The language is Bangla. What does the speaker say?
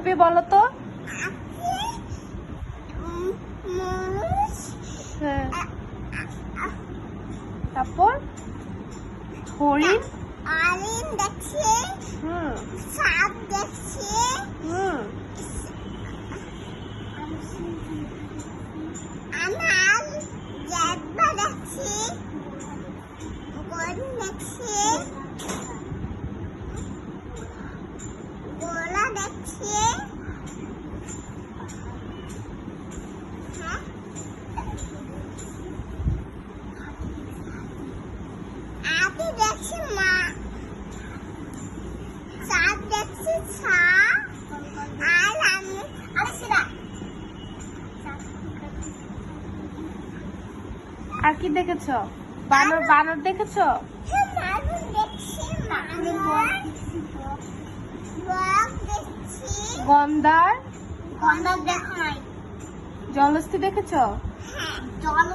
ফুপি বলো তো। হ্যাঁ, তারপর হরিণ। হরিণ দেখছি, হুম সাপ দেখছি, হুম আমার জেব্রা দেখছি, গরু দেখছি, গোলা দেখছি, হ্যাঁ, আদি দেখছি মা, সাপ দেখছি সাপ, আর আমি আসরা আর কি দেখেছো? বানর, বানর দেখেছো? মানুষ দেখছি, মানুষ বক দেখছি, গন্ধার, গন্ডার দেখা নাই, জলস্থি দেখেছো? হ্যাঁ জল